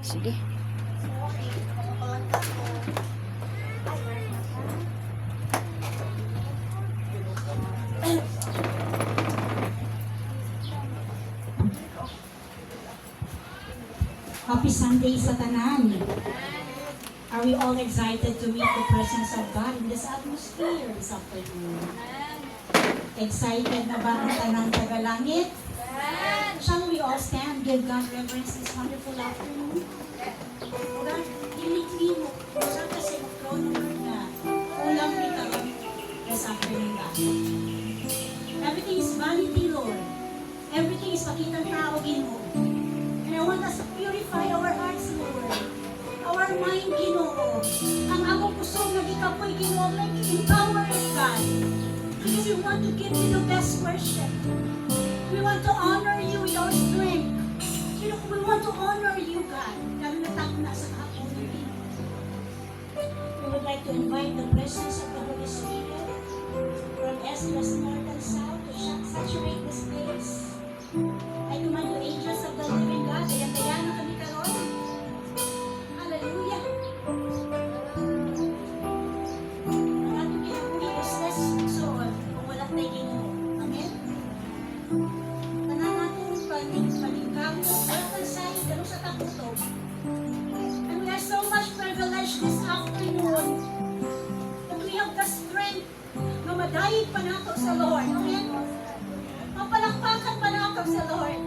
Sige. Happy Sunday sa tanan. Are we all excited to meet the presence of God in this atmosphere this afternoon? Excited na ba ang tanang tagalangit? Shall we all stand, give God reverence this wonderful afternoon? God, diligli mo. Sa kasi throne of na ulang ni Tarot this afternoon, God. Everything is vanity, Lord. Everything is pakitang tao, Ginoo. And I want us to purify our hearts, Lord. Our mind, Ginoo. Ang among puso na gikapoy, Ginoo, like empower us, God. Because we want to give you the best worship. We want to honor you with our strength. We want to honor you, God. Lalo na tayo nasa kahapon. We would like to invite the presence of the Holy Spirit from east, west, north, and south to saturate this place. I command you, angels of the living God, ayan na kami karon. Hallelujah. Ang atong kinabuhi is less soul kung wala tayo Ginoo. Amen? Tanan natong paningkamot, wala kang sayo, gano'n sa takutog. And we are so much privileged this afternoon that we have the strength na madayig pa nato sa Lord. Amen? Mapalakpakan pa nato sa Lord.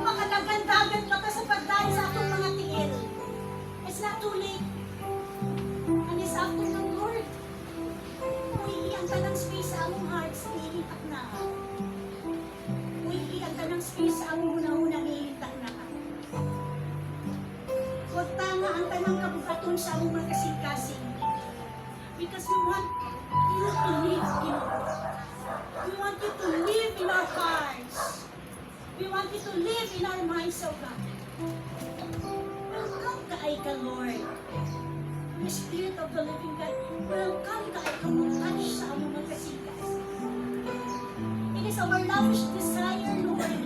Makadagan-dagan pa ka sa pagdahin sa atong mga tiil. It's not too late. And this afternoon, Lord, uwi ang tanang space sa among hearts, iitak na. Uwi ang tanang space sa among unang-unang iitak na. Huwag tanga ang tanang kabukaton sa among mga kasing-kasing. Because we want you to live in us. We want you to live in our hearts. We want you to live in our minds, O God. Welcome kaay ka, Lord. The Spirit of the living God, welcome kaay ka mo touch sa among mga kasing-kasing. It is our lavish desire, Lord,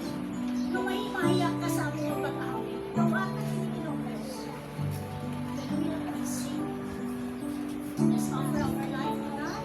na may mahiyak ka sa among mga pag-awit. Gawa ka sa Pinoy. Hallelujah, we sing. Let's offer our life to God.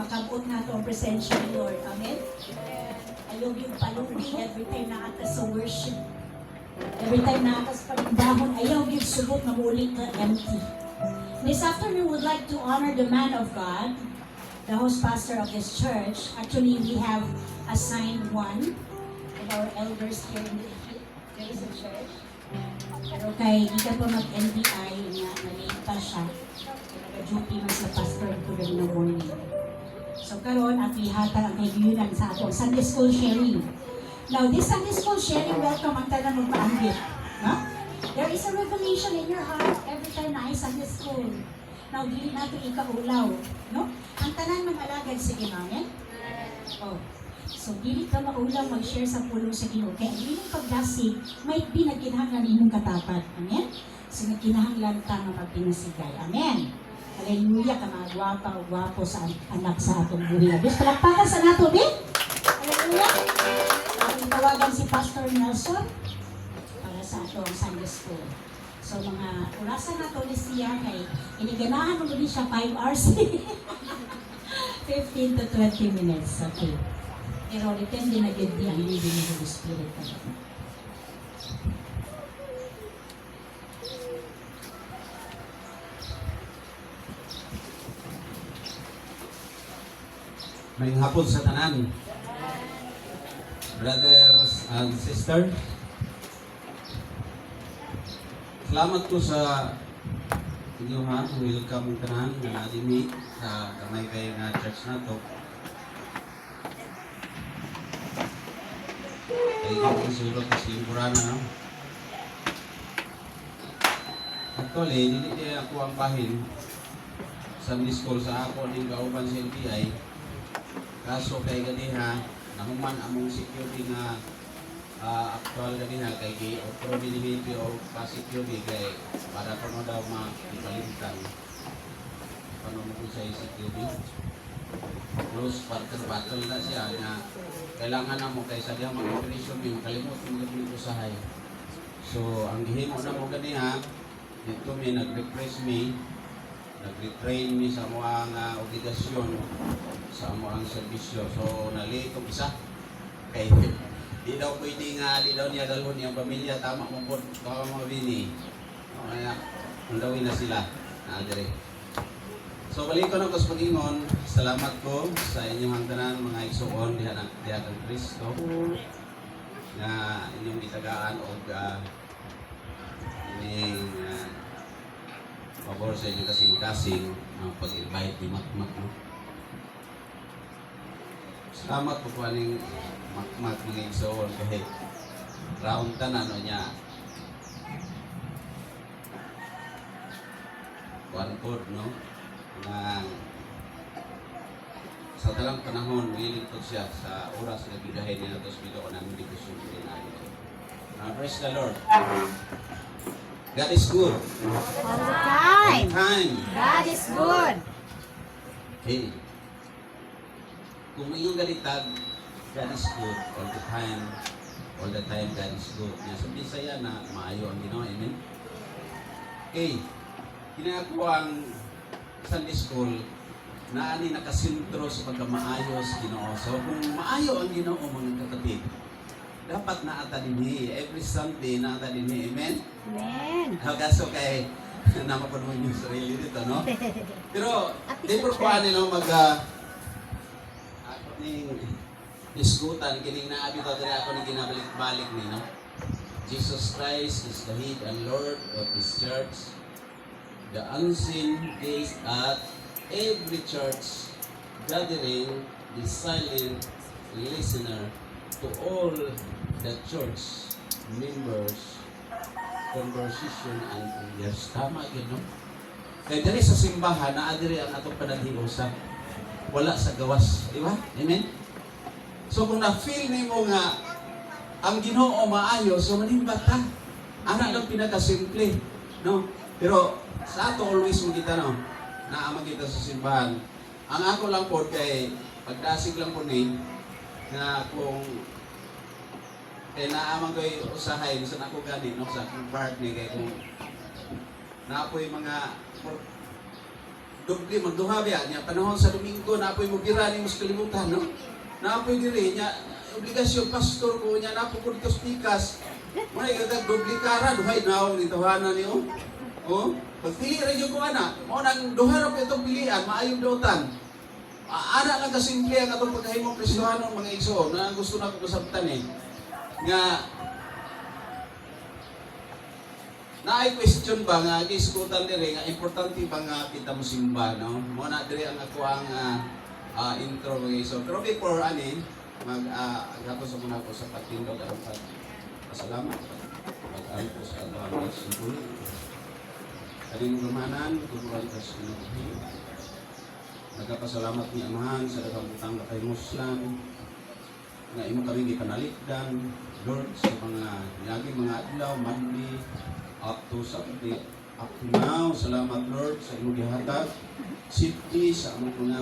makabot na ito ang presensya ni Lord. Amen? Ayaw yung palubi every time na ata sa worship. Every time na ata sa pagdahon, ayaw yung subok na muli ka empty. This afternoon, we would like to honor the man of God, the host pastor of this church. Actually, we have assigned one of our elders here in the church. Pero kay hindi ka pa mag-NBI na nalate pa siya. Nag-duty man sa pastor ko rin na morning. So karon at ihatan ang kaibigan sa atong Sunday School sharing. Now, this Sunday School sharing, welcome ang talang magpaanggit. No? There is a revelation in your heart every time na ay Sunday School. Now, dili natin ikaulaw. No? Ang tanan ng alagad, sige namin. Oh. So, dili ka maulaw mag-share sa pulong sa Ginoo. Kaya ang inyong pagdasig, might be nagkinahanglan inyong katapat. Amen? So, nagkinahanglan ka na magpinasigay. Amen? Hallelujah ka mga gwapa o gwapo sa anak sa atong buhay. Diyos, palakpakan sa nato, eh? Hallelujah! Ang tawagan si Pastor Nelson para sa atong Sunday School. So, mga orasan na ito ni siya kay iniganahan mo din siya 5 hours. 15 to 20 minutes. Okay. Pero depende na gindi ang leading ng Holy Spirit. May hapon sa tanan. Brothers and sisters, salamat ko sa inyo ha. Welcome tanan na nadimi sa kamay kayo nga church na to. Kaya ko sulot kasi yung Purana, no? Actually, hindi ako ang bahin Sunday School sa ako din kauban sa LTI. Kaso kay ganiha, nahuman among security nga actual ganiha kay gi-offer binibigay o pa-security kay para kono daw makipalitan. Paano mo sa security? Plus, battle na siya na kailangan na mo kaysa diya mag-operation yung kalimot yung gabing usahay. So, ang gihimo na mo ganiha, dito may nag-refresh me, nag-retrain me sa mga obligasyon sa mga serbisyo. So, nalate ko isa. Kay di daw pwede nga, di daw niya dalhon yung pamilya. Tama mo po, baka mabini. Kaya, undawin na sila. Dire. So, balik ko ng kaspagingon. Salamat ko sa inyong hangganan, mga igsuon, diha ng Kristo. Na inyong itagaan o inyong pabor sa inyong kasing-kasing ang pag-invite ni Makmak. No? Salamat po po aning Makmak mga igsoon kahit round ka na niya. One code, no? Sa talang panahon, willing po siya sa oras na bigahin niya ito sa video ko ng medikasyon din natin. Praise the Lord. God is good. All the time. All the time. God is good. Hey. Kung iyong galitag, God is good all the time. All the time, God is good. Sa Bisaya na maayo ang Ginoo. Amen? Okay. Ginagawa ang Sunday School na ani nakasintro sa pagkamaayos Ginoo. So kung maayo ang Ginoo mga kapatid, dapat naata dinhi every Sunday naata dinhi. Amen? Amen. Kaso kay namapod mo yung sarili dito, no? Pero di po pa nila mag ako ning isgutan kining naabi to diri ako ning ginabalik-balik ni, no? Jesus Christ is the head and Lord of His church. The unseen gaze at every church gathering, the silent listener to all the church members conversation and prayers. Tama yun, no? Kaya diri sa simbahan, naadiri ang atong panaghiusap. Wala sa gawas. Di ba? Amen? So kung na-feel nimo nga ang Ginoo maayo, so manimbat ta. Ana lang pinakasimple. No? Pero sa ato always mo kita, no? Naamag kita sa simbahan. Ang ako lang po kay pagdasig lang po ni na kung kaya naamang ko yung usahay, gusto na ako ganit, no, sa akong part ni, kaya kung naapoy mga doble magduha biya nya panahon sa Domingo na apoy mo bira ni sa kalibutan no. Na apoy diri nya obligasyon pastor ko nya na po ko dito sa pikas. Mo ay gadag doble kara duhay naon ni tahanan niyo. Oh, pagpili ra jud ko ana, mo nang duha ra po itong pilian maayong dotan. Ana lang kasimple ang atong pagkahimong Kristohanon mga igsoon na gusto na ko kasabtan eh. Nga naay question ba nga gisgutan diri nga importante ba nga kita mo simba no? Mo na diri ang ako ang intro mga igsoon. Pero before ani agato sa muna ko sa pagtindog aron pasalamat. Mag-alay ko sa Allah subhanahu kaning gamanan, tuburan ka sa Pinoy. Nagkapasalamat ni Amahan sa daghang butang kay Muslim nga imo kami gipanalikdan, Lord, sa mga niyagi mga adlaw, Monday, up to Sunday, up to now. Salamat, Lord, sa imo gihatag. Safety sa among mga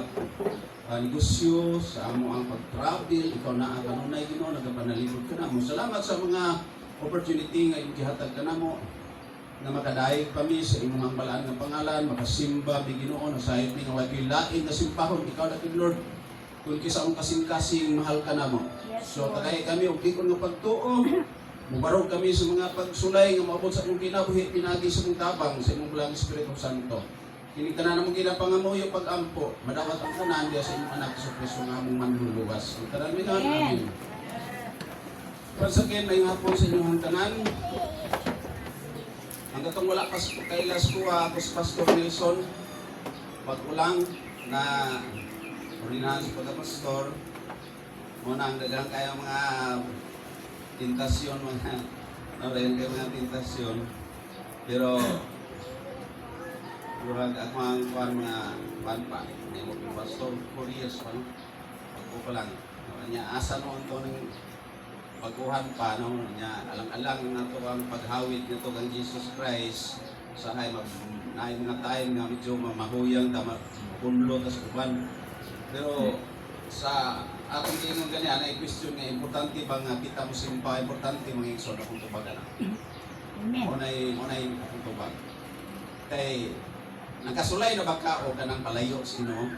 negosyo, sa amo ang pag-travel, ikaw na ang kanunay Ginoo, nagapanalipod ka namo. Salamat sa mga opportunity nga imo gihatag ka namo. Na makadayeg kami sa imong balaan ng pangalan, makasimba bi Ginoo na sayop ni nga way lain na simpahon ikaw na Lord. Kung kisa ang kasing-kasing mahal ka namo. So tagay kami og dikon nga pagtuo. Mubarog kami sa mga pagsulay nga maabot sa imong kinabuhi pinagi sa imong tabang sa imong bulang Espiritu Santo. Kini tanan namong ginapangamuyo pag-ampo, madawat ang tanan diya sa imong anak sa Kristo nga among manluluwas. Tanan mi amen. Pasakin may hapon sa inyong tanan. Hanggang wala pa kailas ko ako sa Pastor Nelson pag-ulang na orinahan sa pagka-pastor muna ang dagang kaya mga tentasyon mga naurayan kayo mga tentasyon pero durag ako ang kuhan mga kuhan pa hindi mo po pastor 4 years pa no? Pagko pa lang niya asa noon to ng pagkuhan pa no nya alang-alang na to ang paghawid nito kang Jesus Christ sa hay naay mga time nga medyo mahuyang ta mapunlo ta sa uban pero sa atong tingog ganyan ay question nga importante ba nga kita mo simpa importante mga igsoon akong tubagan Amen. Unay akong tubag kay nakasulay na ba ka o kanang palayo sino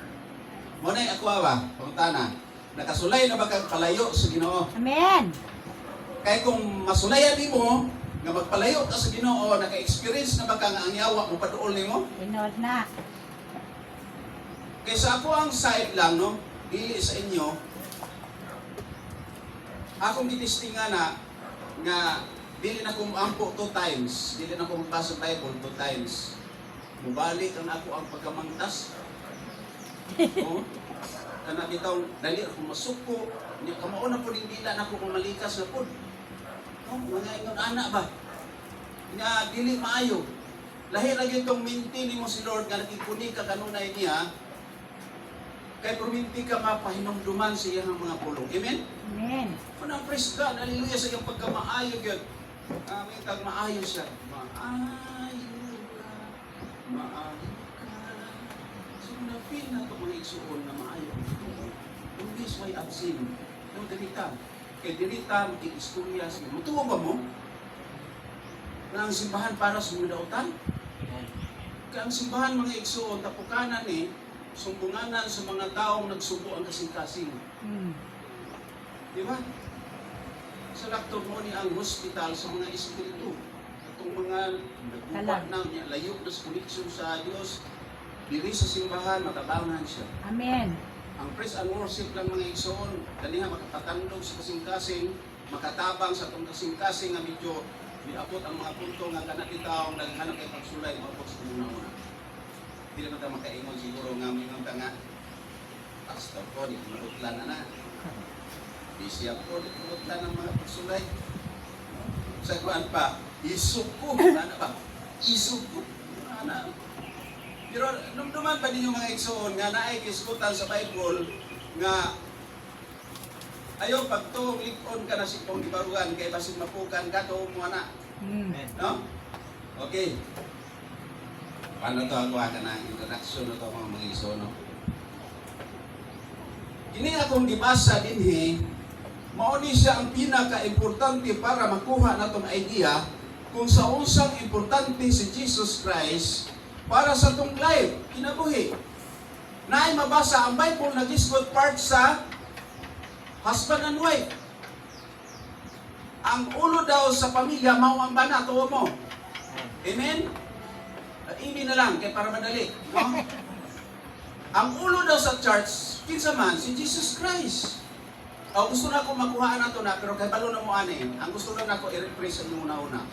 mo nay ako ba pangutana nakasulay na ba ka palayo sa Ginoo Amen. kaya kung masulayan mo nga magpalayo ka sa Ginoo, naka-experience na ba ka nga ang yawa mo paduol nimo? Tinod na. Kaya sa ako ang side lang, no? Dili sa inyo, akong gitistingan na nga dili na kong ampo 2 times, dili na kong basa Bible 2 times. Mubalik ang ako ang pagkamangtas. No? Kana bitaw dali ako masuko, ni kamao na pud hindi na ako kung malikas na pud. No, mga ingon ana ba? Nga dili maayo. Lahi ra gyud tong minti nimo si Lord nga nakikuni ka kanunay niya. Kay perminti ka mapahinumduman sa iyang mga pulong. Amen? Amen. Manang praise God, hallelujah sa iyang pagkamaayo gyud. Amin tag maayo siya. Maayo ka. Maayo ka. So na-feel na ito mga igsuon na maayo. In this way I've seen. No, dalita. Kaya dalita, mag-istorya sa mutuwa ba mo? Na ang simbahan para sa mga dautan? Kaya ang simbahan mga igsuon, tapukanan sumbunganan sa mga taong nagsubo ang kasing-kasing. Di ba? Sa lakto mo ni ang hospital sa mga espiritu. Itong mga nagbubat na, layo na sa koneksyon sa Diyos, diri sa simbahan, matabangan siya. Amen. Ang praise and worship lang mga igsoon, kaniha makapatandog sa kasing-kasing, makatabang sa itong kasing-kasing nga medyo miabot ang mga punto nga kanatitaw naghanap kay pagsulay maabot sa una-una. Hindi naman tayo makaingon siguro nga may mga nga pastor ko, di kumulutlan na. Busy ako, di kumulutlan ang mga pagsulay. Sa kuan pa, isok ko, ano ba? Isok ko, ano? Pero numduman pa ninyo mga igsoon nga naay kiskutan sa Bible nga ayaw pagtuong likon ka na si pong gibarugan kay basin mapukan ka to mo ana. No? Okay. Paano to ako ka na introduction na to mga igsoon no? Kini akong gibasa dinhi mao ni siya ang pinaka-importante para makuha natong idea kung sa unsang importante si Jesus Christ para sa tong life, kinabuhi. Naay mabasa ang Bible nag-isgot part sa husband and wife. Ang ulo daw sa pamilya, mao ang bana, tuwa mo. Amen? Hindi na lang, kaya para madali. No? Ang ulo daw sa church, kinsa man, si Jesus Christ. Gusto na ko makuhaan na to na, pero kay balo na mo ani. Ang gusto lang na ko i-represent mo una-una.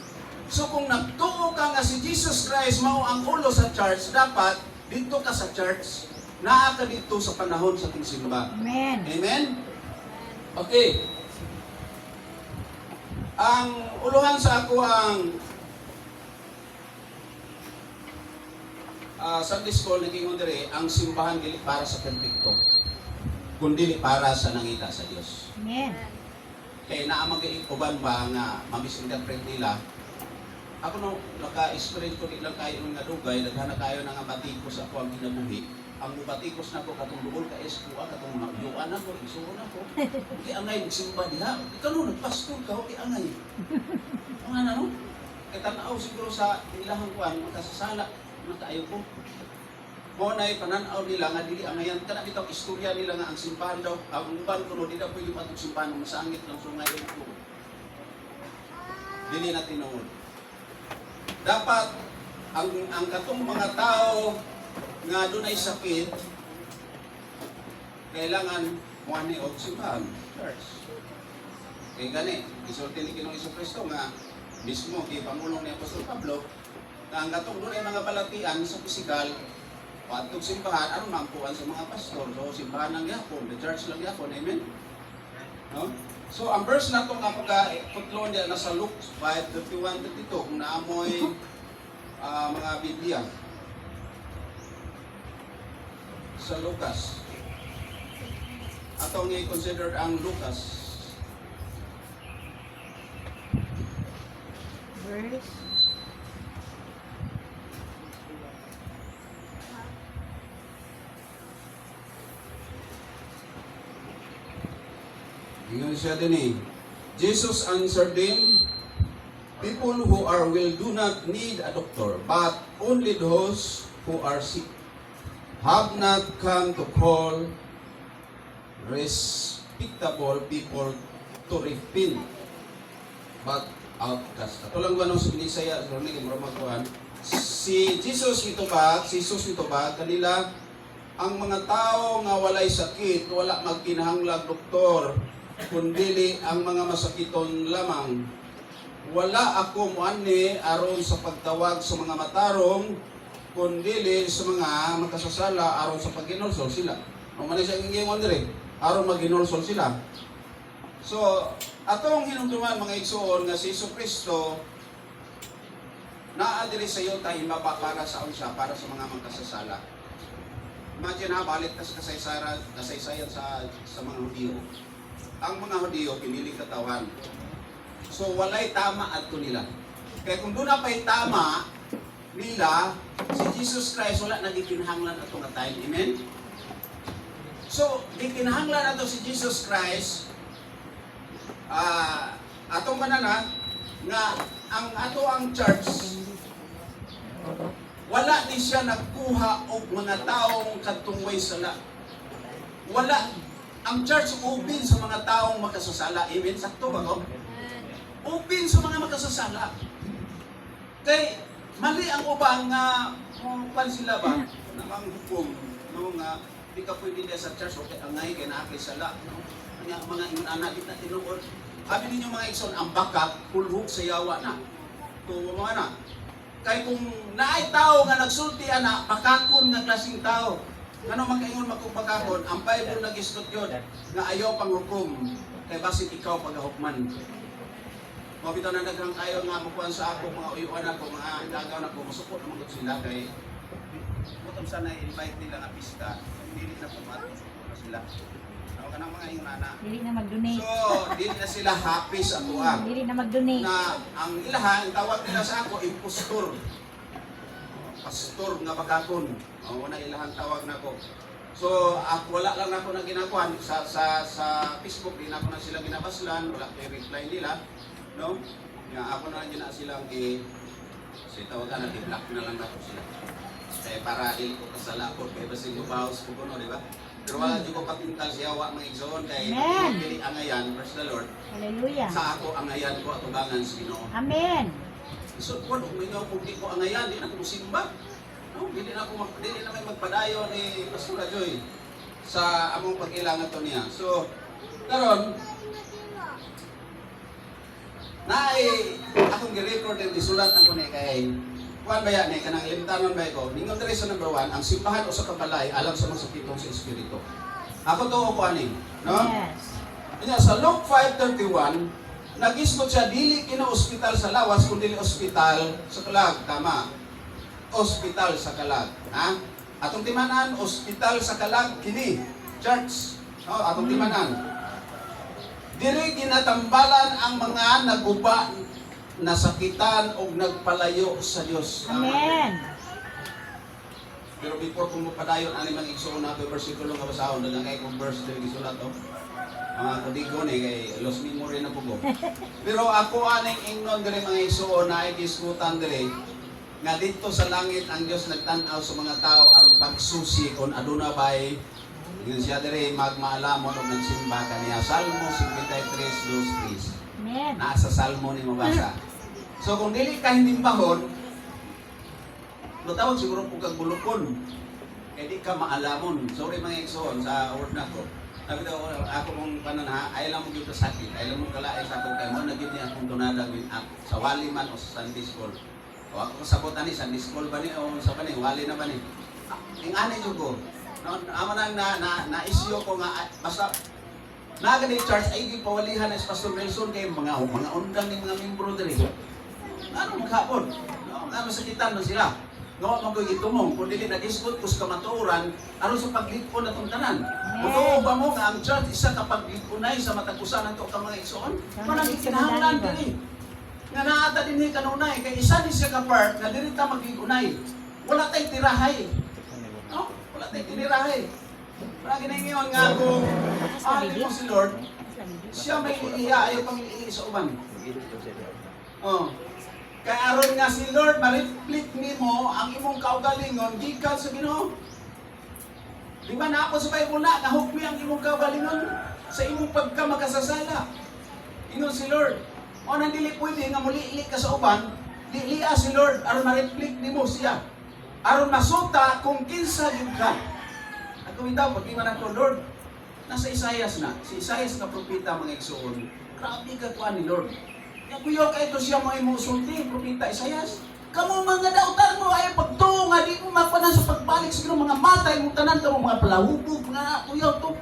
So kung nagtuo ka nga si Jesus Christ mao ang ulo sa church, dapat dito ka sa church. Naa ka dito sa panahon sa ating simba. Amen. Amen? Okay. Ang uluhan sa ako ang Sunday school naging dire, ang simbahan dili para sa perpekto, kundi para sa nangita sa Dios. Amen. Kaya naamag-iuban ba nga ma-misinterpret nila. Ako no, naka-experience ko lang kayo nga dugay, naghana kayo nga batikos ako ang kinabuhi. Ang batikos na ko katong duol ka eskuha, katong nagyuan ako, isuon ako. Di angay magsimba diha. Ikaw no, nagpastor ka, di angay. Ang ano no? Kaya tanaw siguro sa ilahang kuan, makasasala, nakaayo ko. Mo na pananaw nila nga dili angayan kana bitaw istorya nila nga ang simbahan daw ang uban kuno di daw pwede matug simbahan ng masangit ng sungay ko. Dili na tinuod. Dapat ang katong mga tao nga dunay sakit kailangan muani og simbahan church. Kay gani isulti ni Ginoong Jesucristo nga mismo kay pangulong ni Apostol Pablo nga ang katong dunay mga balatian sa pisikal patog simbahan, ano mampuan sa mga pastor. So, simbahan lang yapon, the church lang yapon, amen? No? So, ang verse na itong putlo niya nasa Luke 5:31-32, kung naamoy mga Biblia. Sa Lucas. Atong i-consider ang Lucas. Verse. Ingon siya din eh. Jesus answered them, people who are well do not need a doctor, but only those who are sick. Have not come to call respectable people to repent, but outcast. Ito lang ba nung sa Binisaya, si Jesus mitubag, kanila, ang mga tao nga walay sakit, wala magkinahanglag doktor, kundili ang mga masakiton lamang. Wala ako muani aron sa pagtawag sa mga matarong, kundili sa mga makasasala aron sa pagginulsol sila. Kung man siya ingingon dire, aron maginulsol sila. So, atong hinumduman mga igsoon nga si Jesucristo naa diri sa iyo tayo para sa unsa, para sa mga makasasala. Imagine ha, balik sa kasaysayan sa mga Hudyo. Ang mga Hudyo, pinili katawan. So, walay tama adto nila. Kaya kung doon na pa'y tama nila, si Jesus Christ wala nagikinahanglan ato nga time. Amen? So, gikinahanglan ato si Jesus Christ, atong manana, nga ang church, wala ni siya nagkuha og mga taong katungway sala. Wala. Ang church open sa mga taong makasasala. Amen? Sakto ba ko? Open sa mga makasasala. Kay mali ang ubang nga kung sila ba namang hukom nga di ka pwede din sa church okay angay kay naa kay sala no nga mga ingon anak di na tinuod abi ninyo mga igsoon ang bakak pulhog sa yawa na to mga na kay kung naay tao nga nagsulti ana bakakon nga klaseng tao ngano makaingon makubakakon ang Bible nag-istot yun nga ayaw panghukom kay basit ikaw pagahukman. Mabitaw na nagrang kayo nga makuhan sa ako, mga uyuan ako, mga gagaw na ko, masupot naman ko sila kay butong sana i-invite nila nga pista, hindi na pumato na sila. Ako ka ng mga ingana. Dili na mag-donate. So, hindi na sila happy sa tuwa. Dili na mag-donate. Na ang ilahan, tawag nila sa ako, impostor. Pastor nga bagakon. Ang una ilahan tawag na ko. So, wala lang ako na ginagawa. Sa Facebook, di na ako na sila ginabaslan, wala ko reply nila. No? Nga ako na lang silang kasi tawagan natin, block na lang ako sila. Eh, para dili ko kasalapot kay basin yung bawas ko kuno, di ba? Pero wala di ko patintal siya wa mga igsoon kay Amen. dili angayan, praise the Lord. Hallelujah. Sa ako angayan ko atubangan sa Ginoo. Amen. So kung mingaw kung di ko angayan, di na ko simba. No, dili na may magpadayon ni Pastor Joy sa among pagkailangan to niya. So karon naay akong gi-record din isulat na ko ni kay kuan ba yan kanang limtanon ba ko. Ningon diri sa number 1, ang simbahan usa ka balay alam sa mga sakitong sa espiritu. Ako to ko ani, no? Yes. Kanya sa Luke 5:31, nagisgot siya dili kina ospital sa lawas kundi ospital sa kalag, tama. Ospital sa kalag, ha? Atong timanan ospital sa kalag kini, church. No, atong timanan. Diri ginatambalan ang mga naguba, nasakitan o nagpalayo sa Dios. Amen. Pero before kung mapadayon ani mang igsoon nato bersikulo nga basahon dalang kay kung verse diri gisulat to. Mga kadigo ni kay lost memory na pugo. Pero ako aning ingnon diri mga igsoon na idiskutan diri nga dito sa langit ang Dios nagtan-aw sa mga tao aron pagsusi kon aduna bay yun siya diri magmaalamon og nagsimba kaniya Salmo 53:2-3. Amen. Nasa Salmo ni mabasa. So kung dili ka hinimbahon, matawag siguro po kag bulukon. Kaya di ka maalamon. Sorry mga igsoon sa word na ko. Sabi daw ako mong kanan ha, ay lang mo gyud ka sakit, ay lang mo kalaay sa akong kay mo nagid ni akong tunada min ako sa wali man o sa Sunday school. O ako kasabot ani Sunday school ba ni o sa ba ni wali na ba ni? Ing ani jud ko. Amo nang na isyu ko nga basta naga ni church ay gipawalihan ni Pastor Nelson kay mga undang ni mga membro diri. Ano maghapon? No, nga masakitan man sila. Ngawa man ko'y itumong, kung dili nag-isgot ko sa kamatuoran, aron sa paglipon na itong tanan. Kung ba mo nga ang church, isa ka paglipunay sa matagusan ng ka mga igsoon, manang ikinahanglan diri. Nga naata din ni kanunay, kay isa din siya ka-part, nga diri ta mag-igunay. Wala tayong tirahay. No? Wala tayong tirahay. Wala ginangiyon nga kung ahali mo si Lord, siya may iliya, ayaw pang iliya sa uban. Oh. Kaya aron nga si Lord, ma-reflect nimo ang imong kaugalingon gikan sa Ginoo. Di ba na ako sa Bible na, nahukmi ang imong kaugalingon sa imong pagka makasasala. Ingon si Lord, o nang dili pwede nga muli ka sa uban, lilia si Lord, aron ma-reflect nimo siya. Aron masuta kung kinsa yun ka. At kung itaw, pag iman ako, Lord, nasa Isaias na. Si Isaias na propita mga igsoon, grabe ka kuha ni Lord. Kuyo kay ito siya mga imusulti, propeta Isaias. Kamu mga dautan mo ay pagtuo nga di mo mapanan sa pagbalik sa mga matay mo tanan kamo mga palahubog nga kuyo to.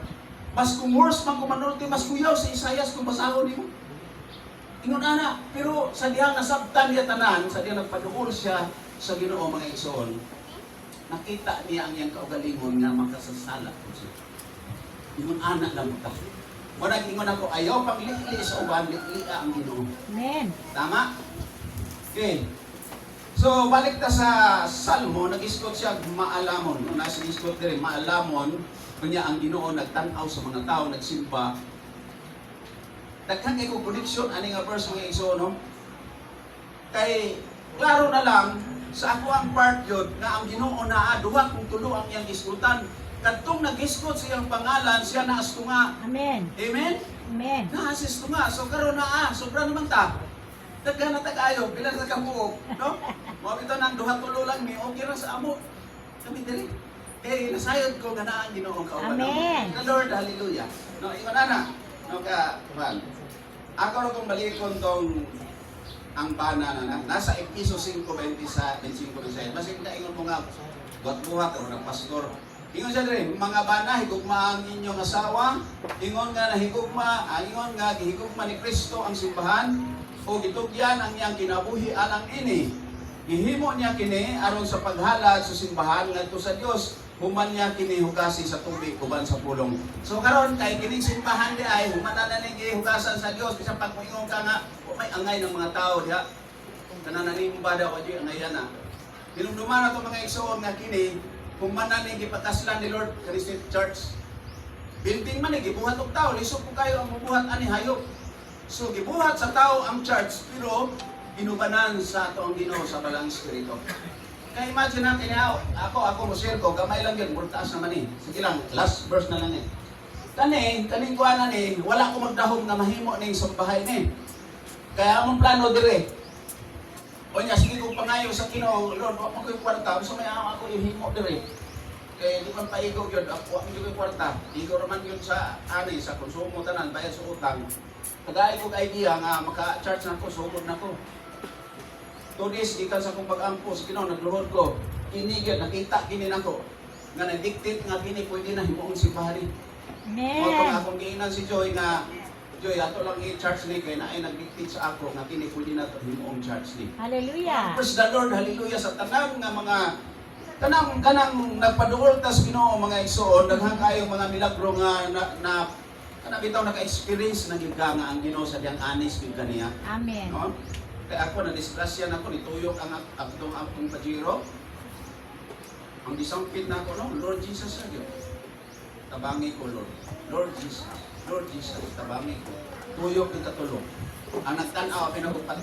Mas kung worse man kumanulti mas kuyo si Isaias kung basahon nimo. Ingon ana, pero sa diyang nasabtan niya tanan, sa diyang nagpaduol siya sa Ginoo mga igsoon. Nakita niya ang iyang kaugalingon nga makasasala ko siya. Ingon ana lang ta. Muna ingon ako, ayaw pang liili sa uban, liili ang Ginoo. Amen. Tama? Okay. So, balik ta sa Salmo, nag-isgot siya maalamon. Nasa isgot din, maalamon, kunya ang Ginoo nagtanaw sa mga tao, nagsimba. Daghan kay kong connection, ani nga verse mga iso, no? Kay, klaro na lang, sa ako ang part yun, na ang Ginoo na duwa kung tulo ang iyang isgutan. Kadtong nag-isgot sa iyang pangalan, siya naas ko nga. Amen. Amen? Amen. Naasis ko nga. So karon na sobra naman ta. Daghan na tagayo, bilang sa kabuok, no? Mo bitaw nang duha tulo lang ni okay ra sa amo. Kami diri. Eh nasayod ko nga naa ang Ginoong kauban. Amen. Na Lord, hallelujah. No, ingon ana. No ka, kuan. Ako ra kong balikon tong ang bana na nasa Episo 5:20 sa 25. Basta ingon mo nga buhat-buhat o ng pastor. Ingon siya rin, mga bana, higugma ang inyong asawa, ingon nga na higugma, ingon nga gihigugma ni Kristo ang simbahan, o gitugyan ang iyang kinabuhi alang ini. Gihimo niya kini aron sa paghalad sa simbahan ngadto sa Dios, human niya kini hugasi sa tubig uban sa pulong. So karon kay kining simbahan di ay human na ni gihugasan sa Dios bisan pag moingon ka nga may angay ng mga tao diha. Kanananimba daw di angayan na. Dinumduman ato mga igsoon nga kini kung man na ni gipataslan ni Lord Christ Church. Building man ni gibuhat og tao, lisod po kayo ang mubuhat ani hayop. So gibuhat sa tao ang church pero ginubanan sa ato ang Ginoo sa balang espiritu. Kaya imagine natin, ako mo share ko, gamay lang yun, taas naman eh. Sige lang, last verse na lang eh. Kaning kuhanan eh, wala ko magdahog na mahimo ning sambahay ni. Kaya among plano dire. O niya, sige kong pangayo sa Ginoo, Lord, wag mo ko'y kwarta, so may ako ihimo dire. Kaya di man paigaw yun, ako ang ko'y kwarta. Igaw naman yun sa sa konsumo tanan, bayad sa utang. Kagaya kong idea nga, maka-charge na ko, sugod na ko. 2 days, gikan sa kong pag-ampo, sa Ginoo, nagluhod ko. Kinigyan, nakita, kinin ako. Nga nag-dictate nga kini, pwede na himuong simbahan. Amen. O kung akong giinan si Joy nga, Joy, ato lang i-charge ni kay na ay nag-dictate sa ako nga kini, pwede na ito himuong charge ni. Hallelujah. Praise the Lord, hallelujah, sa tanang nga mga kanang nagpaduol tas Ginoo mga igsoon, daghang kayo mga milagro nga kana bitaw naka-experience na gid ka nga ang Ginoo sa diyang anis gid kaniya. Amen. No? Kaya ako na-disgrasya ako, nituyok ang akong pajiro. Ang disangpit na ako, no? Lord Jesus sa Diyos. Tabangi ko, Lord. Lord Jesus. Lord Jesus, tabangi ko. Tuyok yung katulog. Ang nagtanaw, pinagupat.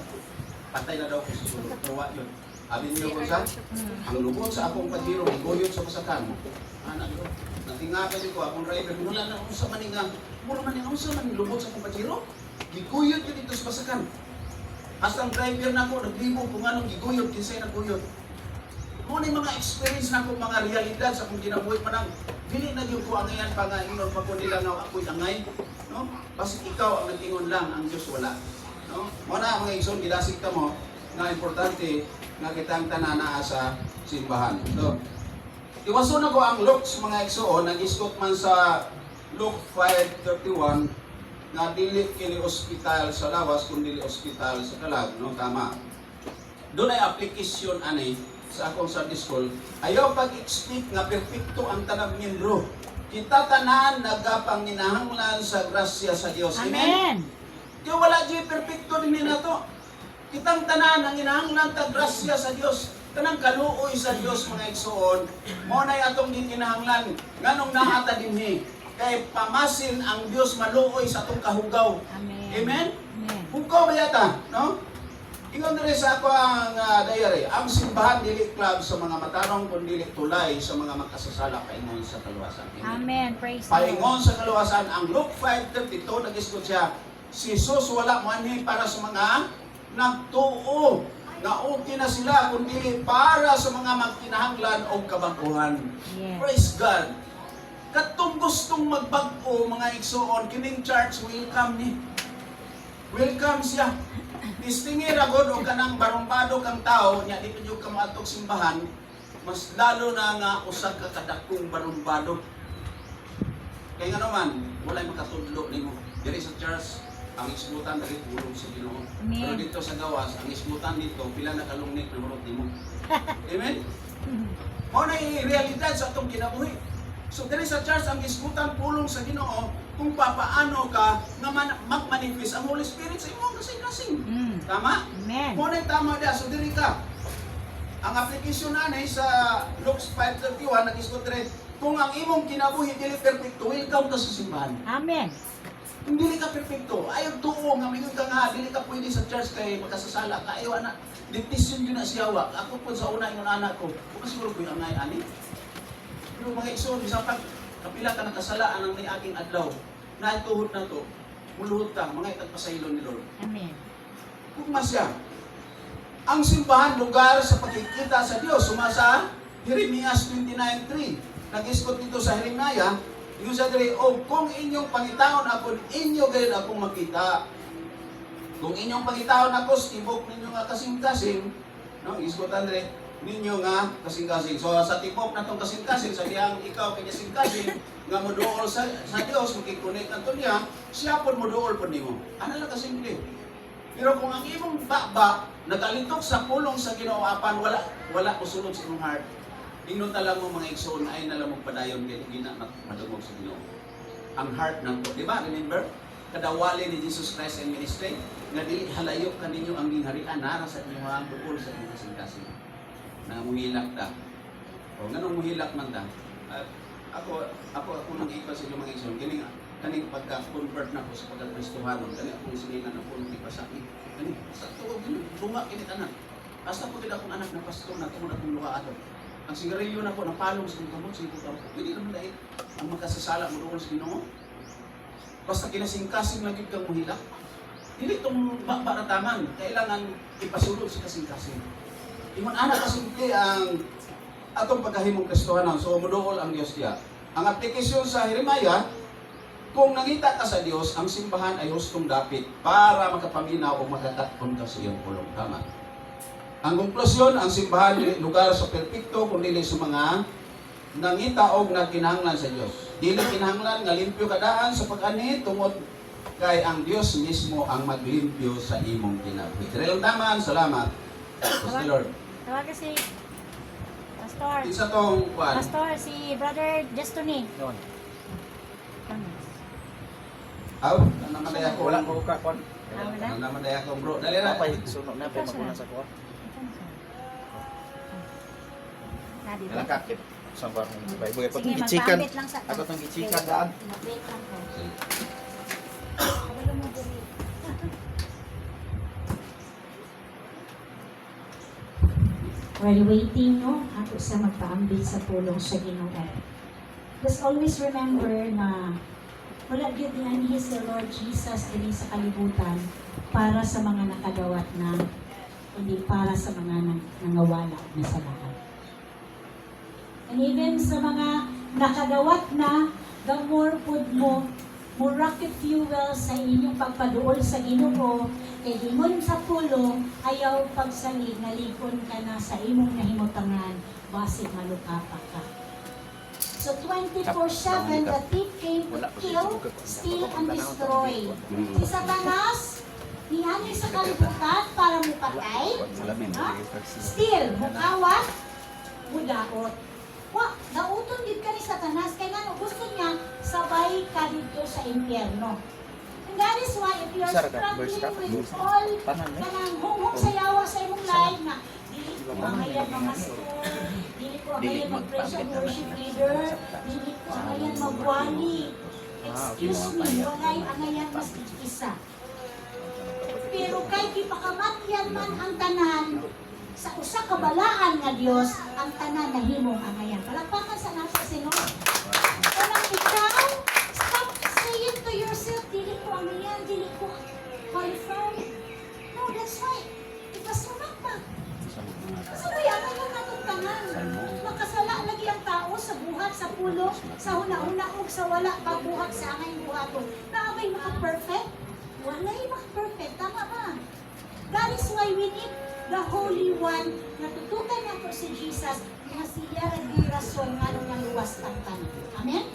Patay na daw ko sa sulog. Tuwa yun. Abin niyo ko sa, ang lubot sa akong pajiro, iguyot sa pasakan. Anak ko, natingakan ko, akong driver, wala na akong sa maningang. Mula man yung sa maning lubot sa akong pajiro. Giguyot yun dito sa pasakan. Hasta ang driver na ako, naglibo kung anong giguyot, kinsay naguyot. Kung ano yung mga experience na ako, mga realidad sa akong ginabuhi pa nang, dili na yung ko angayan pa nga, inon pa ko nila nga ako'y angay. No? Basta ikaw ang nagtingon lang, ang Diyos wala. No? Muna mga igsoon, gidasig ka mo, nga importante, nga kitang tanana sa simbahan. So, iwason ako ang Luke mga igsoon, nag-iskot man sa Luke 5:31, na dili kini ospital sa lawas kung dili ospital sa kalag, no? Tama. Doon ay application ani sa akong Sunday school. Ayaw pag-expect nga perfecto ang tanang miyembro. Kita tanan nagapanginahanglan sa grasya sa Dios. Amen. Kaya wala di perfecto din nato. Kitang tanan ang inahanglan ta grasya sa Dios. Kanang kaluoy sa Dios mga igsoon. Mo nay atong gikinahanglan nganong naata dinhi. Kay pamasin ang Dios maluoy sa atong kahugaw. Amen. Amen? Amen. Hugaw ba yata, no? Ingon diri sa ako ang diary, ang simbahan dili club sa mga matarong kun dili tulay sa mga makasasala paingon sa kaluwasan. Amen. Praise the Paingon Lord. sa kaluwasan ang Luke 5:32 nag-isgot siya. Si Jesus wala mo anhi para sa mga nagtuo. Na okay na sila kundi para sa mga magkinahanglan o kabaguhan. Yes. Praise God. Katong gustong magbag-o mga igsoon, kining church welcome ni. Welcome siya. Distingir agad o kanang barumbado kang tao, nya dito yung kamatok simbahan, mas lalo na nga usag ka kadakong barumbado. Kaya nga naman, wala'y makatudlo nimo. Diri sa church, ang ismutan dali tulong sa Ginoo. Amen. Pero dito sa gawas, ang ismutan dito, pila na kalungnik na hurot nimo. Amen? Mao na realidad sa atong kinabuhi. So diri sa church ang isgutan pulong sa Ginoo kung papaano ka nga mag-manifest ang Holy Spirit sa imong kasing-kasing. Tama? Amen. Mo na tama dia so diri ka. Ang application nanay sa Luke 5:31 nag-isgot dire kung ang imong kinabuhi dili perpekto, welcome ka sa simbahan. Amen. Kung dili ka perpekto, ayaw tuo nga mingon ka nga dili ka pwede sa church kay makasasala ka ayo ana. Dictation yun na siyawa. Ako po sa una yung anak ko, kung siguro ko yung angay ani. Pero mga igsoon, sa pag kapila ka nakasalaan ng may aking adlaw, na tuhod na to, muluhod ka, mga itagpasaylon ni Lord. Amen. Kung masya, ang simbahan lugar sa pagkikita sa Diyos, sumasa Jeremias 29:3. Nag-iskot dito sa Jeremiah, yung sa diri, o kung inyong pangitaon ako, inyo gayon akong makita. Kung inyong pangitaon ako, tibok ninyo nga kasing-kasing, no? Iskotan diri, ninyo nga kasing-kasing. So sa tibok na itong kasing-kasing, sa diyang ikaw kay kasing-kasing, nga moduol sa Dios, makikunik na ito niya, siya po moduol po nimo. Ano lang kasing hindi. Pero kung ang imong baba, nagalitok sa pulong sa Ginoo apan, wala usulod sa imong heart, ingnon talang mo mga igsoon ay nalang magpadayon kay hindi na madungog sa Ginoo. Ang heart ng to, di ba? Remember? Kadawali ni Jesus Christ and ministry, nga dili halayo kaninyo ang gingharian nara sa inyo ang duol sa inyong kasing-kasing. Na muhilak ta. O nganong muhilak man ta? Ako nang ipa sa inyong mga igsoon, kaning pagka-convert na ko sa pagka-Kristohanon, kani akong silingan na po ng ipasaki. Kani, sa tuwag yun, bunga kinitanan. Hasta po akong anak na pastor na tungod akong luha ato. Ang sigarilyo na po, napalong sa kamot, sa ikot ako. Pwede naman dahil ang magkasasala mo doon sa Ginoo. Basta kinasingkasing lagi kang muhila. Hindi itong barataman. Kailangan ipasulod sa kasing-kasing. Iman anak kasunti ang atong pagkahimong Kristohanan. So, muduol ang Diyos diya. Ang aplikasyon sa Jeremiah, kung nangita ka sa Diyos, ang simbahan ay hustong dapit para makapaminaw o makatakon ka sa iyong pulong. Tama. Ang konklusyon, ang simbahan dili lugar sa perpekto kundi sa mga nangita o nagkinahanglan sa Diyos. Dili kinahanglan nga limpyo kadaan sa pag-ani tungod kay ang Diyos mismo ang maglimpyo sa imong kinabuhi. Direlong taman, salamat. Pastor Lord. Tawag si Pastor. Isa tong kwan. Pastor, si Brother Destiny. Aw, nanamanday ako. Wala ko ka kon. Wala? Nanamanday ako, bro. Dali na. Napay sunod na pa maguna sa ko. Dito. Wala ka kit. Sa bar mo bay boy Sige, patong gichikan. magpapit lang sa... Ako tong gichikan daan. Mag-wait lang ko. Sige. Kabalo mo dali. While waiting, no, ako sa magpaambit sa pulong sa Ginoo. Just always remember na wala gyud ni si Lord Jesus diri sa kalibutan para sa mga nakadawat na, hindi para sa mga nangawala na sa lahat. And even sa mga nakadawat na, the more food mo, more rocket fuel sa inyong pagpaduol sa Ginoo, kay himon sa pulong, ayaw pagsalig, nalikon ka na sa imong nahimutangan, basig malukapa ka. So 24/7, the thief came to kill, steal, and destroy. Si Satanas, niani sa kalibutan para mupatay, steal, mukawat, mudaot. Wa, dauton din ka ni Satanas, kaya nga gusto niya sabay ka dito sa impyerno. And that is why if you are struggling with all kanang hung sayawa sa imong life na dili ko angayan mga school, dili ko angayan mag-praise and worship leader, dili ko angayan magwali. Excuse me, walay angayan mas isa. Pero kay gipakamatyan man ang tanan, sa usa ka balaan nga Dios ang tanan nahimong angayan. Palakpakan sa nasa Senyor. Kanang ikaw, stop saying to yourself, dili ko angayan, dili ko qualified. No, that's right. Ipasunak pa. Sabayanan mo na itong tanan. Makasala lagi ang tao sa buhat, sa pulo, sa huna-huna o sa wala pagbuhat sa angay buhaton. Naabay maka-perfect? Walay maka-perfect. Tama ba? That is why we need the Holy One, natutukan na po si Jesus, na siya rin rason nga nung naluwas ang tanan. Amen?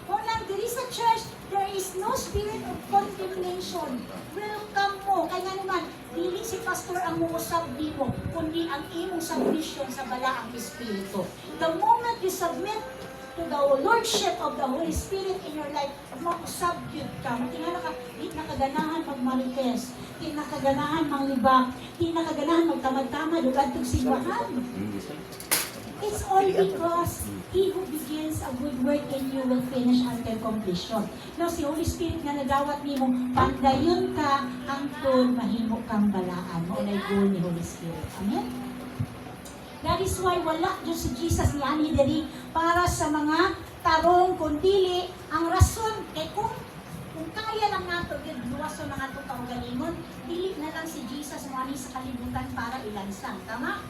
Unang diri sa church, there is no spirit of condemnation. Welcome mo. Kaya naman, dili si pastor ang muusab mo, kundi ang imong submission sa balaang Espiritu. The moment you submit to the Lordship of the Holy Spirit in your life, mausab yun ka. Matingala ka, di nakaganahan magmarites, di nakaganahan manglibak, di nakaganahan magtamad-tamad, ugad tong simbahan. It's all because He who begins a good work in you will finish until completion. Now, si Holy Spirit nga nagawat nimo, pandayon ka hangtod mahimo kang balaan. Maunay goal ni Holy Spirit. Amen? That is why wala dyan si Jesus ni Ani Dali para sa mga tarong kundili ang rason kay kung kaya lang nato yun, luwaso na nga ito kaugalingon, dili na lang si Jesus mo ani sa kalibutan para ilansang. Tama?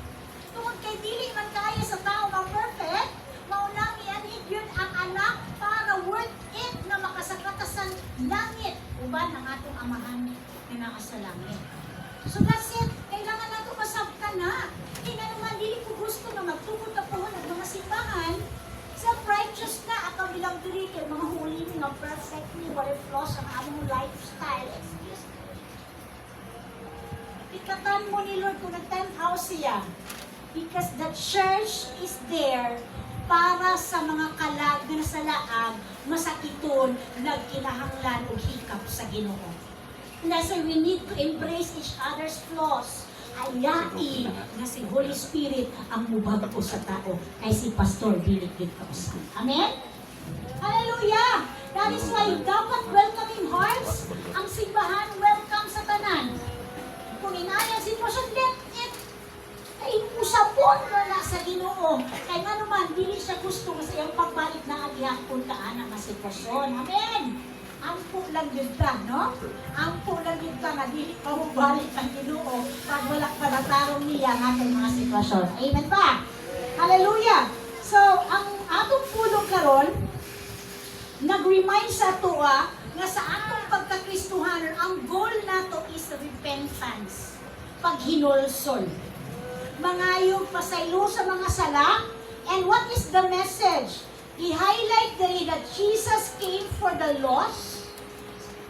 Tungod kay dili man kaya sa tao ang perfect, maunang ianhid yun ang anak para worth it na makasakatasan langit uban ng atong amahan na naka sa langit. So that's it. Kailangan nato masabta na. Kaya naman dili ko gusto na magtugod na po ng mga simbahan self-righteous na at ang bilang diri kay mga huli nga perfectly wala flaws ang among lifestyle. Excuse me. Ikatan mo ni Lord kung nag-10 house siya. Because the church is there para sa mga kalag na nasa laag, masakiton, nagkinahanglan o hikap sa Ginoo. And that's why we need to embrace each other's flaws. Ayain na si Holy Spirit ang mubag ko sa tao kay si Pastor Bilikid Kausan. Amen? Hallelujah! That is why dapat welcoming hearts, ang simbahan welcome sa tanan. Kung inayang sitwasyon, let it sa pondo na sa Ginoo. Kaya nga naman, dili siya gusto sa iyang pagbalik na agihapon ka anak na sitwasyon. Amen! Ampo lang yun ka, no? Ampo lang yun ka nga dili pa mabalik ang Ginoo pag wala pa natarong niya ang atong mga sitwasyon. Amen ba? Hallelujah! So, ang atong pulong karon nag-remind sa tuwa nga sa atong pagkakristuhanon, ang goal nato is repentance, paghinulsol. Mangayog pasaylo sa mga sala. And what is the message? I-highlight dali that Jesus came for the lost,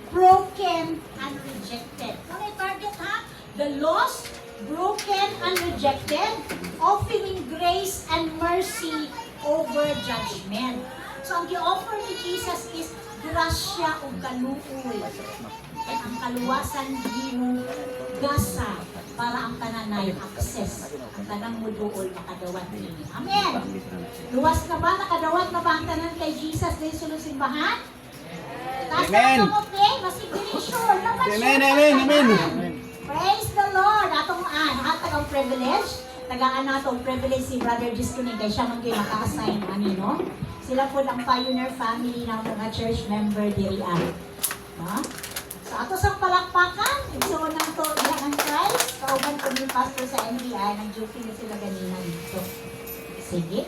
broken, and rejected. Ano yung target ha? The lost, broken, and rejected, offering grace and mercy over judgment. So ang gi-offer ni Jesus is grasya o kaluoy. At ang kaluwasan Ginoo gasa para ang tananay access, ang tanang muduol makadawat niya. Amen. Luwas na ba? Nakadawat na ba ang tanan kay Jesus dahil sulong simbahan? Amen. Sure. Amen, amen, amen. Praise the Lord. Atong nakatagang privilege. Tagaan na itong privilege si Brother Giscunin kaya siya mag maka-assign no? Sila po ang pioneer family ng mga church member dirian. No? So ato sa palakpakan, igsuon ng to ilang ang Christ, kauban ko ni pastor sa NBI, nag-duty na sila ganina dito. Sige.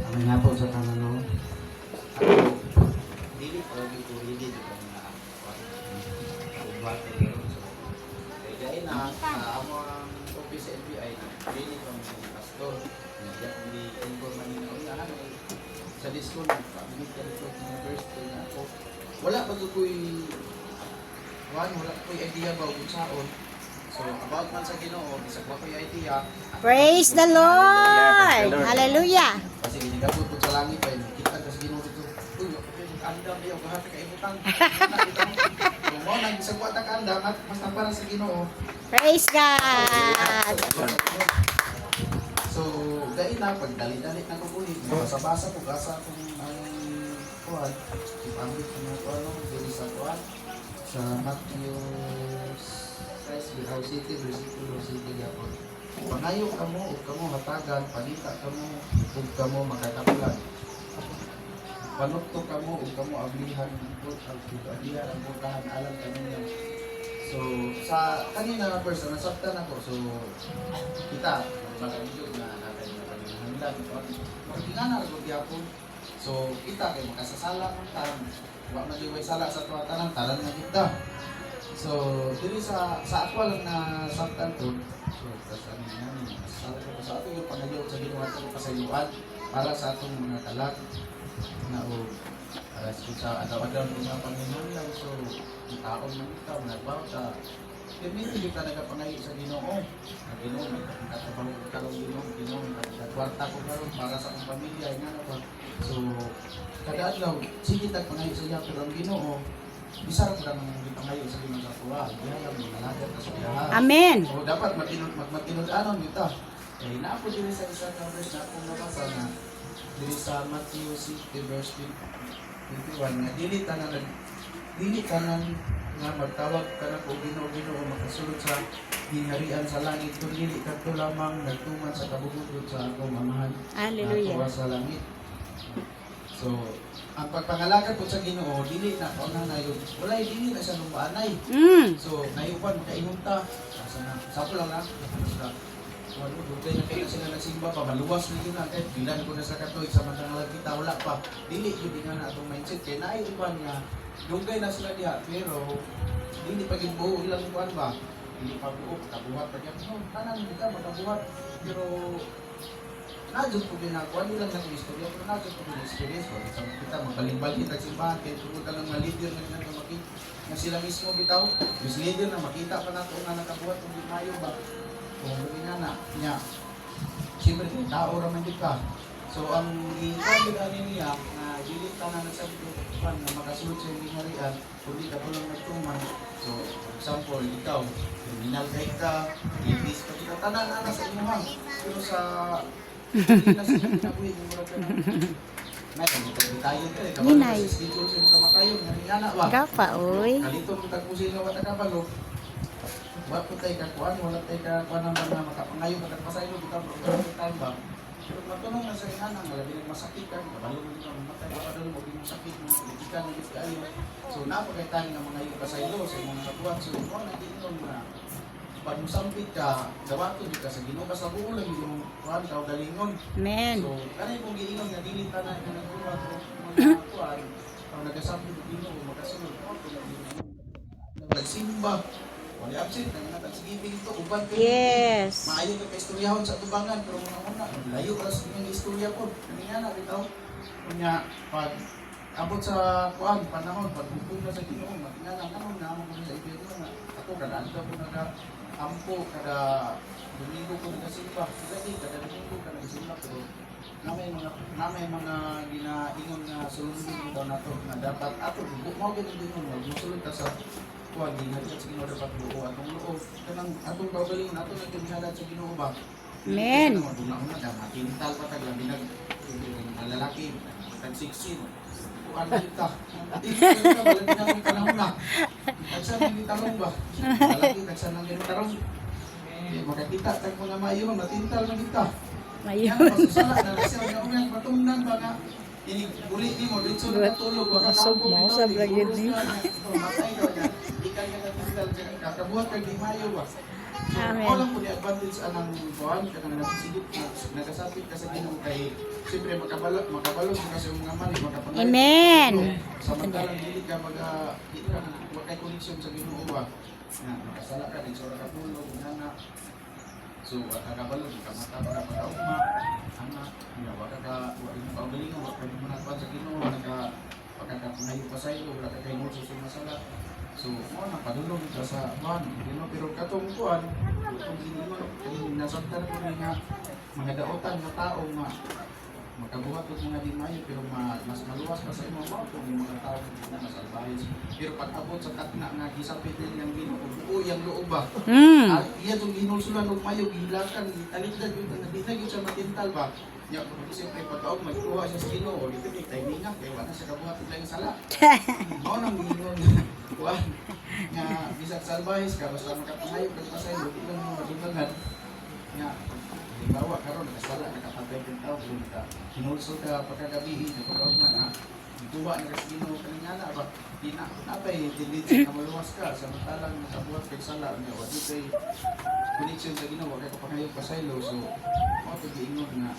Kami nga po sa tanan no. Ako, dili ko dito hindi dito na ubat pero so. Kaya na amo ang office sa NBI na dili ko ang pastor. Diya hindi informal na una sa disco na family Catholic University na ako. Wala pa ko'y wala ko'y idea ba kung saon. So about man sa Ginoo, isa ko ko'y idea. Praise the Lord! Hallelujah! Kasi ginigabot ko sa langit pa, kita ka sa Ginoo dito. Uy, andam niyo, kahapon ka ibutang. Kung mo, nag-isagwa ta ka andam, mas para sa Ginoo. Praise God! So, dahil na, pag dali-dali na ko kulit, basa-basa ko, gasa kung ang kuhan, ipamit ko na ko, dili sa kuhan, sa Matthew 6, City, versikulo City, yapon. Pangayo ka mo, ug kamo hatagan, panita ka mo, ug kamo makatapulan. Panukto ka mo, ug kamo ablihan, ug ablihan ang butahan, alam ka ninyo. So, sa kanina na person, nasabtan ako. So, kita, magkakabidyo na natin yung paghinahanda. Magkingana ako gyapon. So, kita kayo makasasala ng tanan. Huwag magiway sala sa tuwa tanan, tanan na kita. So, dili sa ako lang na sabtan to. So, sa amin namin, masasala ko sa ato yung pangalaw sa ginawa ko pasayuan para sa atong mga kalag na o sa adaw-adaw ng mga Panginoon lang. So, ang taon man ikaw, nagbaw ka. Hindi kita nagapangayo sa Ginoo. Ang Ginoo, nagkatabaw ka ng Ginoo, nagkwarta ko karon para sa akong pamilya. Nga na ba? So, kada adlaw, sige tagpangayo sa iya, pero ang Ginoo, bisar ko lang pangayo sa Ginoo sa kuha. Diya lang, nalagat na sa biyahan. Amen! So, dapat magmatinud-anon kita. Eh, naapo din sa isa ka verse na akong nabasa na diri sa Matthew 6, verse 21, nga dili tanan nga magtawag ka na kung Ginoo makasulod sa hinarian sa langit kung dili kadto lamang nagtuman sa kabubudod sa akong amahan Hallelujah! na tuwa sa langit. So, ang pagpangalagad po sa Ginoo dili na kauna na yun. Wala dili na siya lumbaanay. So, nayupan makaingon ta. Sapo lang na. Dugay na kayo sila nagsimba pa, maluwas na yun lang. Kahit bilan ko na sa katolik sa matang kita, wala pa. Dili yun nga na itong mindset. Kaya naiuban nga, dugay na sila diha. Pero, hindi pa gibuo ilang kuhan ba? Hindi pa buo, kabuhat pa diyan. No, tanan kita, makabuhat. Pero, nadyo po din ako. Ano lang natin istorya, pero nadyo po din experience. Sa kita, magbaling-baling nagsimbahan. Kaya tungkol ka lang mga leader na ginagamakit. Na sila mismo bitaw, yung leader na makita pa nato nga nakabuhat kung di mayo ba. Kung hindi nga niya, siyempre kung tao raman din ka. So, ang ikabiganin niya, na dili ka na nagsabi ko, na makasunod sa hindi harian, kung di ka po lang nagtuman. So, for example, ikaw, criminal guy ka, ibis ka, kita tanan na sa inyo ha. Pero sa, hindi na sila pinabuhin, yung mura ka na. May, tayo ka eh, kapag Ninay. sa schedule siya mga kayo, nga ba? Gapa, oy! Kalito mo tagpusin na wata ka palo. wa po tayo kakuan, wala tayo kakuan ng mga makapangayo, magkapasay mo, bitaw, tayo ba? Pero matunong na sa inanang, wala din masakit ka, kabalo mo dito, mamatay, wala doon mo din masakit, mga politika, ng gusto kayo. So, napagay tayo ng mga yung kasaylo sa mga kakuan. So, mo na din na pag musampit ka, dawato di ka sa Ginoo, basta buo lang yung kuan ka o galingon. Amen. So, kanay kong giingon nga dili tanan nga nagbuwa ko mga kuan, ang nagasabi ng Ginoo makasunod ko nagsimba. Wala absent nang natagsigibing ito uban kay Yes. maayo ka istoryahon sa tubangan pero una layo ra sa inyong istorya po. Kaniya na bitaw. Kunya pag abot sa kuan panahon pag hukog na sa Ginoo, matingala naman na mo sa ibiro nga ako kada adlaw ko naga ampo kada Domingo ko nagasimba. Kasi kada Domingo ka nagasimba pero namay mga ginaingon nga sulundin daw nato nga dapat ato mo gyud dingon magsulod ta sa kuan ginagad sa Ginoo dapat buo atong loob kanang atong kaugalingon nato nagkinhalad sa Ginoo ba. Amen. Una ka matintal pa tag labi nag ang lalaki tag 16. Kuan kita. Ito ka balik na ng panahon na. Tagsa ni tarong ba? Lalaki tagsa nang tarong. Makakita tag mga mayon matintal man kita. Mayo. Yan, masusala na kasi ang naunang matungnan ba nga ini bulit ni mo dito na natulog baka Busog mo sa vlog yun, eh. matay daw yan ikan ka natintal kakabuhat kag di mayo ba. So, Amen. walang po di advantage anang buwan kanang nagsigit nagasapit ka sa Ginoo kay siyempre makabalog kasi yung mga mali makapangayo. Amen. Samantalang dili ka di ka wa kay connection sa Ginoo ba. Na makasala ka dito ra ka tulog na. So, kakabalo, di ka mata para pagkauma, anak, wala ka paugalingon, wala ka managpan sa Ginoo, wala ka pagkakapangayo pa sa iyo, wala ka kayo mo sa masala. So, padulong ka sa buwan, pero katong kuwan, itong ginimon, nasabtan ko rin nga, mga daotan na tao, makabuhat ko mga di mayo, pero mas maluwas pa sa imo, yung mga tao na masalbayos. Pero pag abot sa takna nga, gisapit din ng Ginoo, buo yung loob ba? Mm. At iya itong ginulsulan ng mayo, gihilakan, taligdag yun, nabitag yun sa matintal ba? Niya, kung siyempre pataog, magkuha siya sa Ginoo, dito may timingak, kaya wala siya kabuhat lang yung sala. Mao nang gingon, kuhan, nga, bisag salbahis ka, basta makapangayo ka sa iyo, hindi lang mo madugangan. Nga, halimbawa, karon nakasala, nakatapay ng tao, kung kinulso ka pagkagabihin, napagaw man, ha? Ituwa na kasi Ginoo kanina ba? Di na napay tendency na maluwas ka samantalang nakabuhat kay sala nga wa di kay connection sa Ginoo kay kapangayo pa sa ilo so mo to giingon nga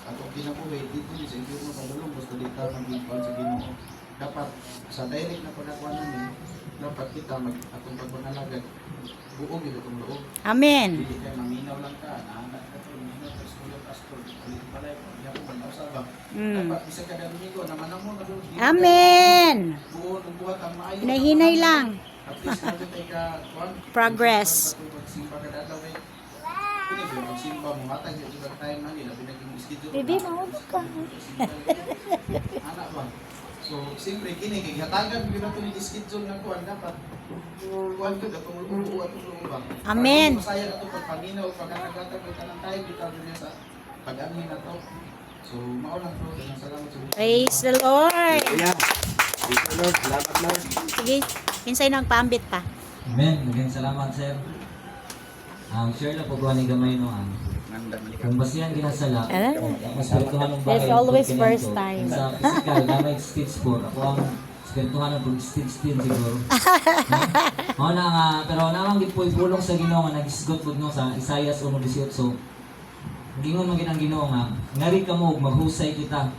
ato kinabuhi dito ni sa impyerno padulong basta di ta magingkon sa Ginoo dapat sa direct na pagkakuan namin dapat kita atong pagpangalagad buo gyud atong loob. Amen. Hindi kay maminaw lang ka naanak ka to minaw sa school pastor ulit pala ya ko man usaba. Dapat bisa kada Domingo naman mo na doon. Amen. Buo ng buhat ang maayo. Hinay-hinay lang. At least natin tayo ka kuan. Progress. Simpa ka dadaw kay. Kini ba magsimba mo matay sa ibang time na nila pinaging schedule. Bibi, mahulog ka. Anak ba? So, siyempre, kini, kay hatagan, yun ang tuloy schedule na kuhan, dapat, kuhan ko, dapat ulo at ulo ba? Amen. Masaya na ito, pagpaminaw, pagkakagatan, pagkanang tayo, kita rin niya sa pag-amin na to. So, maunang to, dalang salamat sa Diyos. Praise the Lord. Hallelujah. Praise the Lord. Salamat, Lord. Sige, kinsay nagpaambit pa. Amen. Maraming salamat, sir. Share na po ko ni gamay no kung basihan ginasala, mas spirituhan ng bagay. There's always tungkol first kinento. time. Sa physical, gamay stage 4. Ako ang spirituhan ng stage 10 siguro. Oo na nga, pero namanggit po ibulong sa Ginoo nga nagisgot po no sa Isaias 1:18. Gingon man ginang Ginoo nga, ngari ka mo maghusay kita.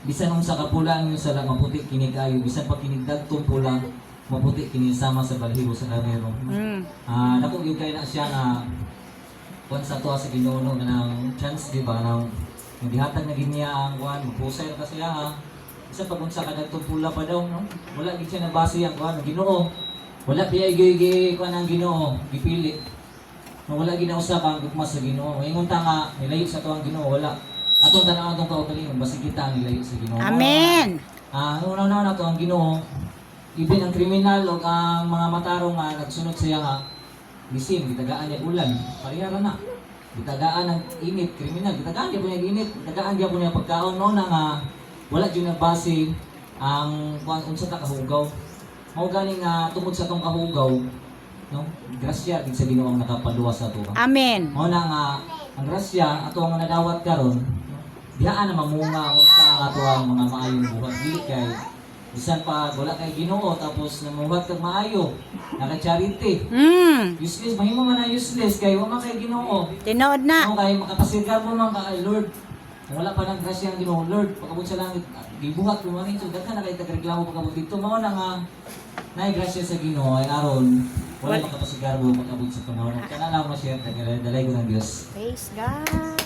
Bisan unsa ka pula ang iyong sala maputi kini kayo, bisan pa kinig dagtong pula maputi kini sama sa balhibo sa kamero. Dako gyud kay na siya nga kung sa to sa Ginoo no nang chance di ba nang gihatag na ginya ang kuan mapusay ra kasi ha. Isa pag unsa ka dagtong pula pa daw no. Wala gid siya nabase ang kuan Ginoo. Wala piyay gi kuan ang Ginoo, gipili. No wala ginausap ang gugma sa Ginoo. Ingon ta nga nilayo sa tuang Ginoo wala. Atong tanaw atong kaugalingon basig kita ang nilayo sa Ginoo. Amen. Una na to ang Ginoo. Ibin ang kriminal o ang mga matarong nga nagsunod siya nga bisim, gitagaan niya ulan, parihara na. Gitagaan ng init, kriminal, gitagaan niya po niya init, gitagaan niya po niya pagkaon no na nga wala dyan nabase ang unsa ta kahugaw. Mao gani nga tungod sa tong kahugaw, no? Grasya gid sa Ginoo ang nakapaluwas sa ato. Amen. Mao na nga ang grasya ato ang nadawat karon. Dihaan na mamunga unsa ang ato ang mga maayong buhat dili kay bisan pa wala kay Ginoo tapos namuhat kag maayo, naka charity. Useless mahimo man na useless kay wa man kay Ginoo. Tinood na. Ano kay makapasigar mo man kay Lord. Kung wala pa ng grasya ang Ginoo, Lord, pagabot sa langit, gibuhat ko man ito, daghan na kay tagreklamo pagabot dito. Mao na nga naay grasya sa Ginoo ay aron wala makapasigar mo pagabot sa panahon. Kana lang ma-share dalay ko ng Dios. Praise God.